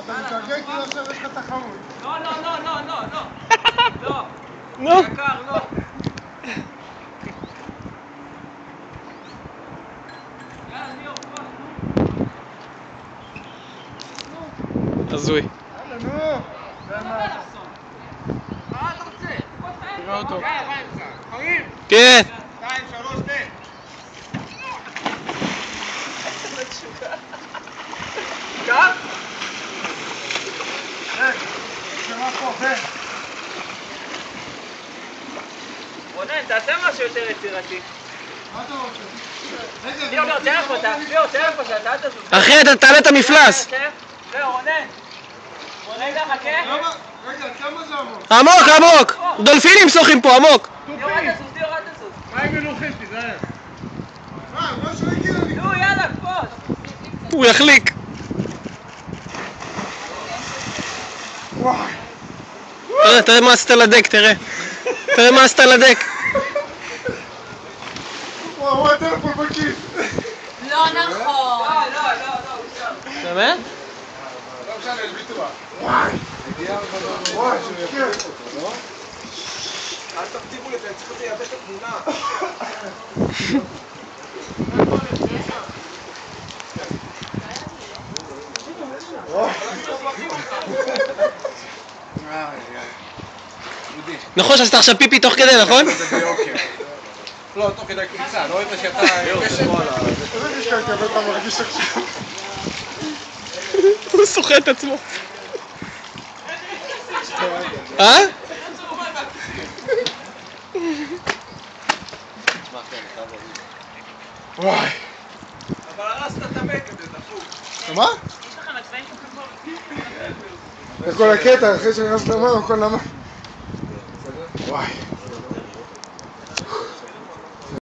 אתה מתארגן כאילו עכשיו יש לך תחרות. לא, לא, לא, לא, לא, לא. לא. נו. יקר, לא. יאללה, ליאור, הזוי. יאללה, נו. מה אתה רוצה? תראה אותו. חיים. כן. 2, 3, תן. קח? שמה פה, בן. רונן, תעשה משהו יותר יצירתי. מה אתה רוצה? ליאור, תערף אותה. ליאור, תערף אותה, אל תזוז. אחי, אתה תעלה את המפלס. זהו, רונן. רגע, חכה. רגע, כמה זה עמוק? עמוק, עמוק. דולפינים שוחים פה, עמוק. ליאור, אל תזוז, ליאור, אל תזוז. מה עם מלוכים? תיזהר. ראש רגיל אני... נו, יאללה, קפוץ. הוא יחליק. וואי. תראה מה עשית לדק, תראה. תראה מה עשית לדק. וואו, הטלפון בכיס. לא נכון. לא, לא, לא, לא. באמת? לא משנה, יש ביטוח. וואי. וואי, שכיף. אל תקדימו לזה, צריך לייבש את התמונה. נכון שעשית עכשיו פיפי תוך כדי, נכון? לא, תוך כדי קריצה, לא ראית שאתה... איזה משקלתי, אבל אתה מרגיש עכשיו. הוא שוחה את עצמו. אה? וואי. אבל הרסת את המק הזה, דפוק. מה? יש לכם הצבעים שלכם פה. זה כל הקטע, אחרי שנכנס למים, הכל נמה. וואי.